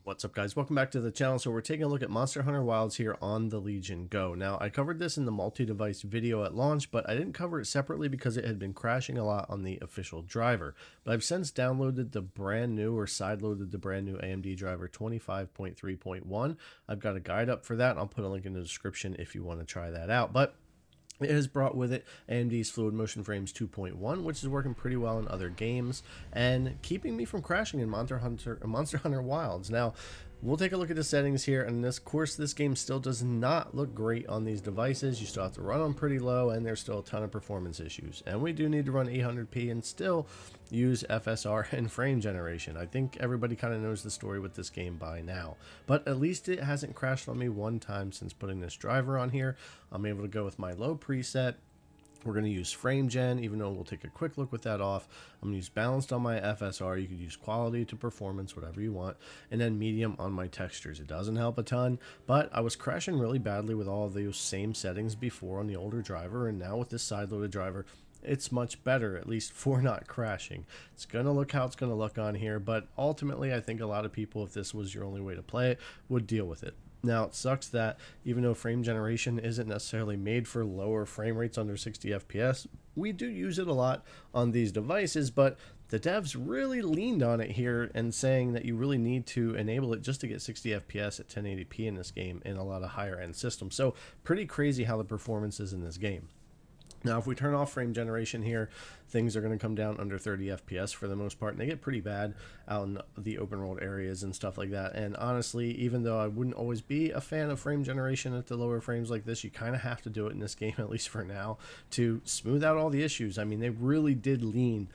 What's up, guys? Welcome back to the channel. So we're taking a look at Monster Hunter Wilds here on the Legion Go. Now, I covered this in the multi-device video at launch, but I didn't cover it separately because it had been crashing a lot on the official driver. But I've since downloaded the brand new, or sideloaded the brand new AMD driver 25.3.1. I've got a guide up for that. I'll put a link in the description if you want to try that out. But it has brought with it AMD's Fluid Motion Frames 2.1, which is working pretty well in other games and keeping me from crashing in Monster Hunter Wilds. Now, we'll take a look at the settings here, and of course, this game still does not look great on these devices. You still have to run them pretty low, and there's still a ton of performance issues. And we do need to run 800p and still use FSR and frame generation. I think everybody kind of knows the story with this game by now, but at least it hasn't crashed on me one time since putting this driver on here. I'm able to go with my low preset. We're going to use frame gen, even though we'll take a quick look with that off. I'm going to use balanced on my FSR. You could use quality to performance, whatever you want, and then medium on my textures. It doesn't help a ton, but I was crashing really badly with all of those same settings before on the older driver, and now with this side-loaded driver, it's much better, at least for not crashing. It's going to look how it's going to look on here, but ultimately I think a lot of people, if this was your only way to play it, would deal with it. Now, it sucks that even though frame generation isn't necessarily made for lower frame rates under 60 FPS, we do use it a lot on these devices, but the devs really leaned on it here and saying that you really need to enable it just to get 60 FPS at 1080p in this game in a lot of higher end systems. So pretty crazy how the performance is in this game. Now, if we turn off frame generation here, things are going to come down under 30 FPS for the most part, and they get pretty bad out in the open world areas and stuff like that. And honestly, even though I wouldn't always be a fan of frame generation at the lower frames like this, you kind of have to do it in this game, at least for now, to smooth out all the issues. I mean, they really did lean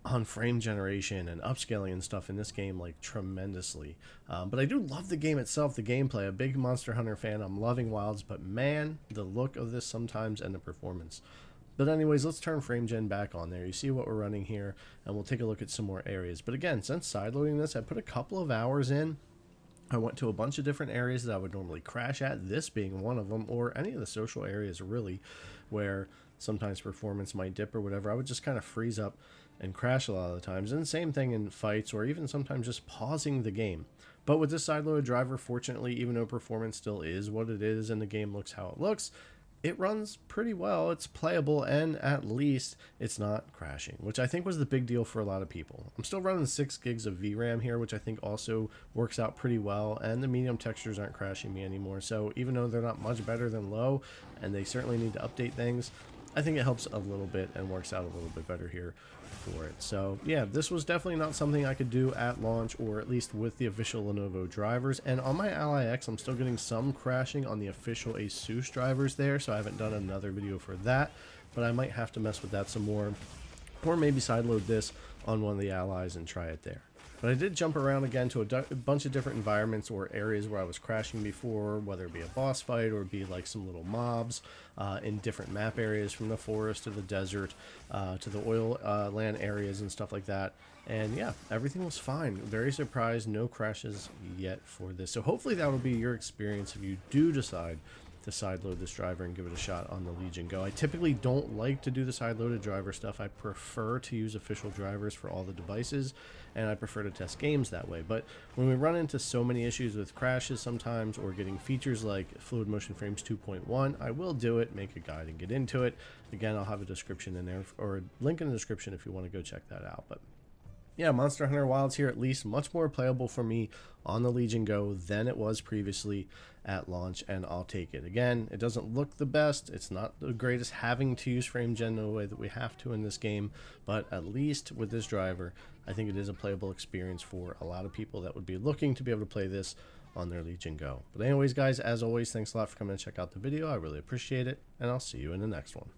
on frame generation and upscaling and stuff in this game like tremendously. But I do love the game itself, the gameplay. A big Monster Hunter fan. I'm loving Wilds, but man, the look of this sometimes and the performance. But anyways, let's turn frame gen back on there. You see what we're running here, and we'll take a look at some more areas. But again, since sideloading this, I put a couple of hours in. I went to a bunch of different areas that I would normally crash at, this being one of them, or any of the social areas really, where sometimes performance might dip or whatever. I would just kind of freeze up and crash a lot of the times. And same thing in fights, or even sometimes just pausing the game. But with this sideloaded driver, fortunately, even though performance still is what it is and the game looks how it looks, it runs pretty well, it's playable, and at least it's not crashing, which I think was the big deal for a lot of people. I'm still running 6 gigs of VRAM here, which I think also works out pretty well, and the medium textures aren't crashing me anymore. So even though they're not much better than low, and they certainly need to update things, I think it helps a little bit and works out a little bit better here for it. So yeah, this was definitely not something I could do at launch, or at least with the official Lenovo drivers. And on my Ally X, I'm still getting some crashing on the official ASUS drivers there, so I haven't done another video for that, but I might have to mess with that some more, or maybe sideload this on one of the Allies and try it there. But I did jump around again to a bunch of different environments or areas where I was crashing before, whether it be a boss fight or be like some little mobs in different map areas, from the forest to the desert to the oil land areas and stuff like that. And yeah, everything was fine. Very surprised, no crashes yet for this. So hopefully that will be your experience if you do decide to sideload this driver and give it a shot on the Legion Go. I typically don't like to do the sideloaded driver stuff. I prefer to use official drivers for all the devices, and I prefer to test games that way. But when we run into so many issues with crashes sometimes, or getting features like Fluid Motion Frames 2.1, I will do it, make a guide, and get into it. Again, I'll have a description in there, or a link in the description if you want to go check that out. But yeah, Monster Hunter Wilds here, at least much more playable for me on the Legion Go than it was previously at launch, and I'll take it. Again, it doesn't look the best. It's not the greatest having to use frame gen the way that we have to in this game, but at least with this driver, I think it is a playable experience for a lot of people that would be looking to be able to play this on their Legion Go. But anyways, guys, as always, thanks a lot for coming to check out the video. I really appreciate it, and I'll see you in the next one.